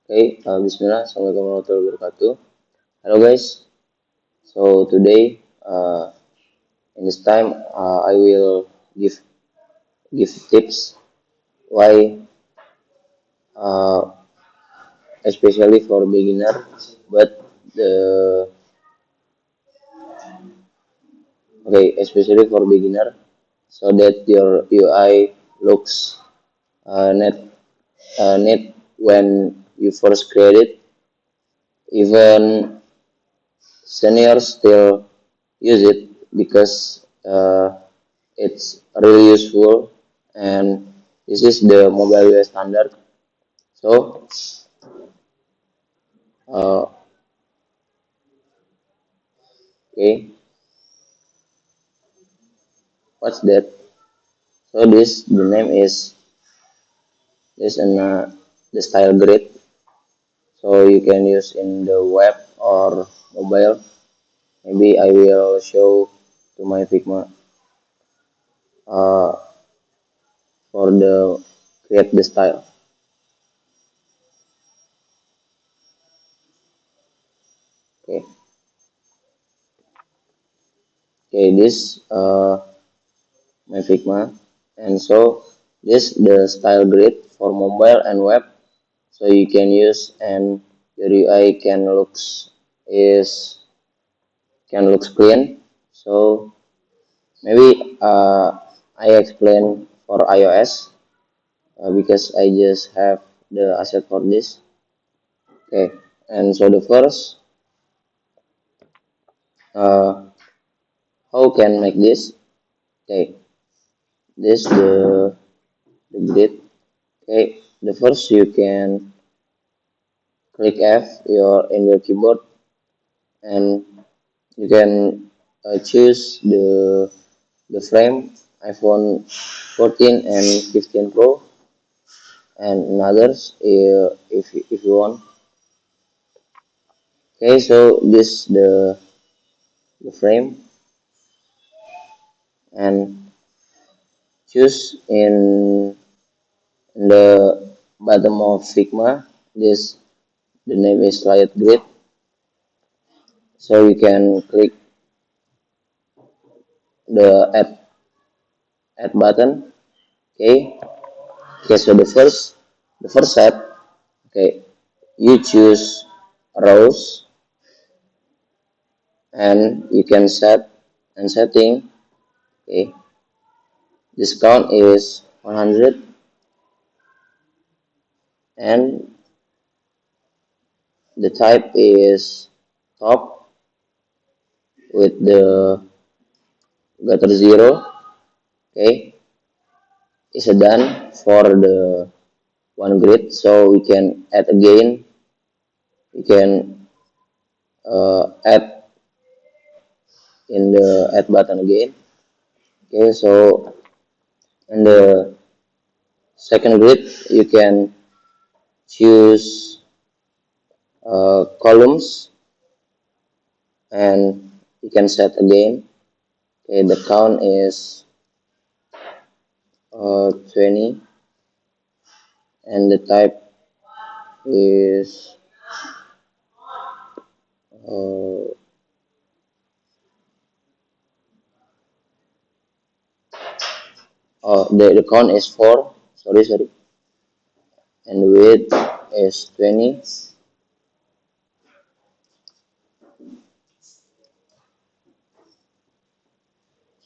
Bismillah, Assalamualaikum warahmatullahi wabarakatuh. Hello guys, so today in this time I will give tips why uh, especially for beginner, but the especially for beginner, so that your UI looks net neat when you first create it. Even seniors still use it because it's really useful, and this is the mobile UI standard. So uh, okay, what's that? So this the name is this and the style grid. So you can use in the web or mobile. Maybe I will show to my Figma uh, for the create the style. Okay, okay, this my Figma, and so this the style grid for mobile and web. So you can use, and your UI is can looks clean. So maybe I explain for iOS because I just have the asset for this. Okay, and so the first, uh, how can make this? Okay, this the grid. Okay, the first you can click F in your keyboard, and you can choose the frame iPhone 14 and 15 Pro, and in others if you want. Okay, so this the frame, and choose in the bottom of Figma. This the name is Riot Grid, so you can click the add button. Okay, okay. So the first step. Okay, you choose rows, and you can set and setting. Okay, discount is 100, and the type is top with the gutter zero. Okay, is done for the one grid. So we can add again. We can add in the add button again. Okay, so in the second grid you can choose columns, and you can set again. Okay, the count is 20, and the type is uh, the count is 4. Sorry, and width is 20.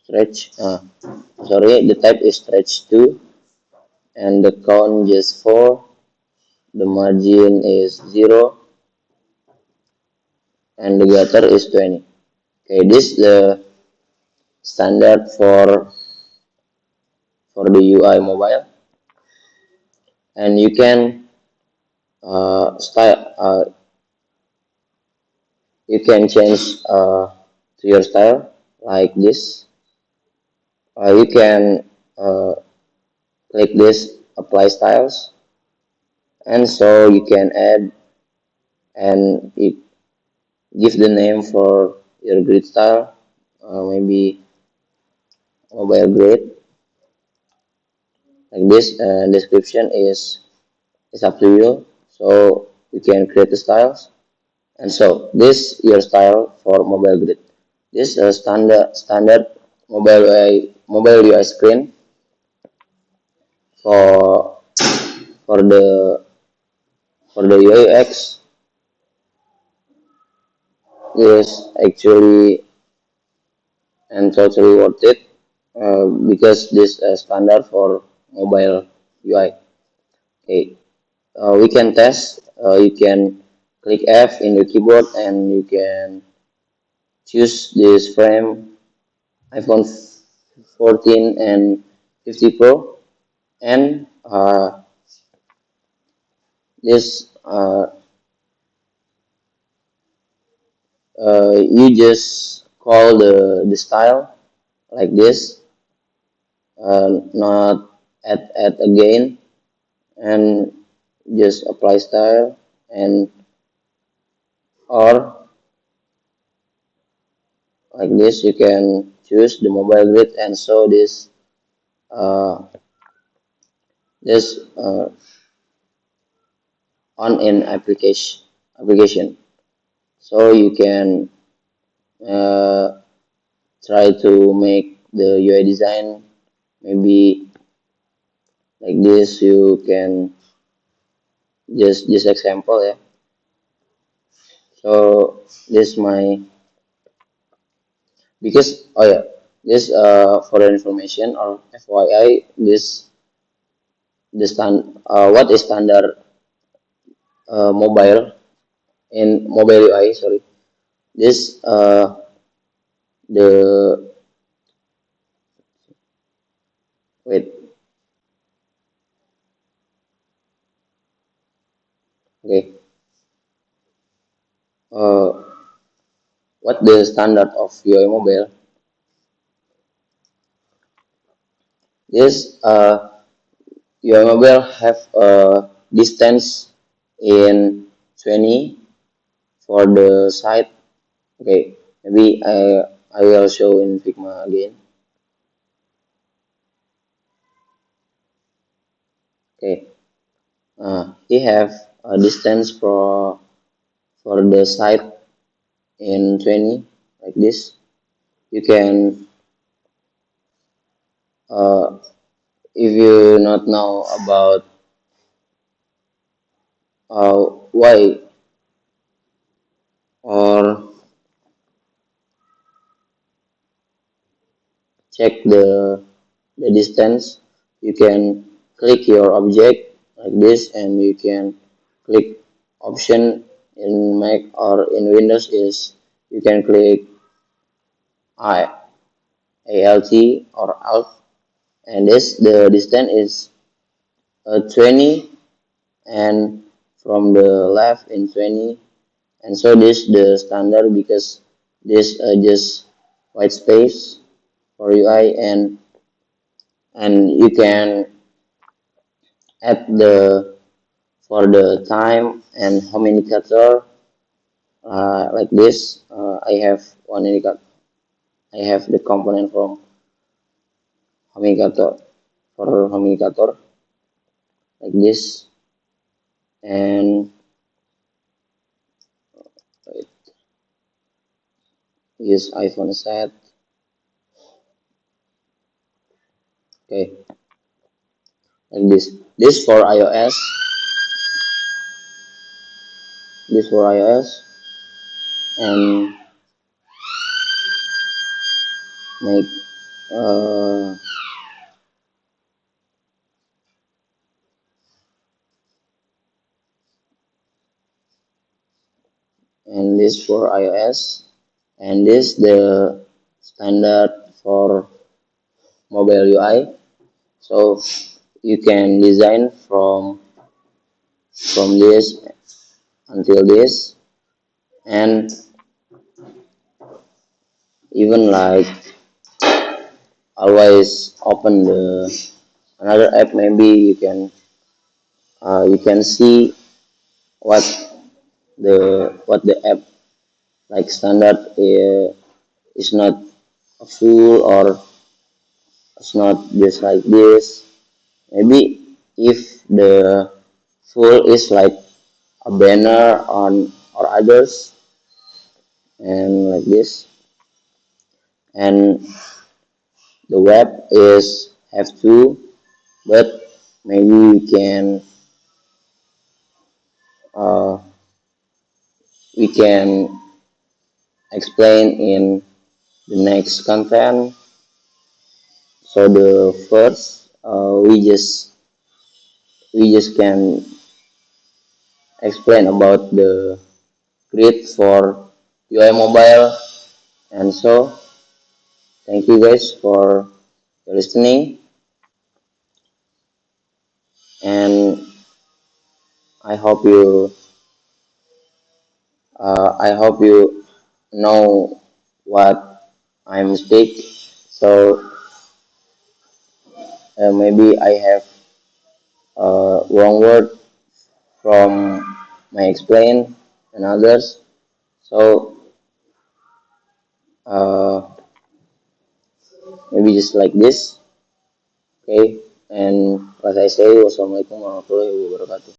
Stretch. Sorry, the type is stretch 2, and the count just 4. The margin is 0, and the gutter is 20. Okay, this is the standard for the UI mobile, and you can style. You can change to your style like this. You can click this apply styles, and so you can add and you give the name for your grid style, maybe mobile grid like this. Description is up to you. So you can create the styles. And so this your style for mobile grid. This standard mobile UI screen for for the for the UX is actually and totally worth it because this standard for mobile UI. Okay, we can test. You can click F in the keyboard and you can choose this frame iPhone 14 and 50 Pro and this you just call the style like this, not add again, and just apply style and or like this you can choose the mobile grid and show uh, this on an application so you can uh, try to make the UI design maybe like this. You can just example, yeah. So this my because oh yeah, this for the information or FYI, this what is standard mobile in mobile UI, sorry. This the wait, okay, uh, what the standard of UI mobile. This UI mobile have a distance in 20 for the site. Okay, maybe I will show in Figma again. Okay, he have a distance for the site in 20 like this. You can if you not know about why or check the distance, you can click your object like this and you can click option in Mac or in Windows is you can click I alt or alt and this the distance is 20 and from the left in 20 and so this the standard because this just white space for UI and you can add the for the time and how many indicator like this. I have one indicator. I have the component from indicator for indicator like this and use iPhone set. Okay, like this. This for iOS. This for iOS and make uh, and this for iOS and this the standard for mobile UI. So you can design from this until this and even like always open the another app maybe you can see what what the app like standard is not a full or it's not just like this maybe if the full is like a banner on or others, and like this. And the web is have two, but maybe uh, we can explain in the next content. So the first, we just can explain about the grid for UI mobile. And so thank you guys for listening, and I hope you know what I'm speak. So maybe I have wrong word from my explain and others. So uh, maybe just like this. Okay. And as I say, wassalamualaikum warahmatullahi wabarakatuh.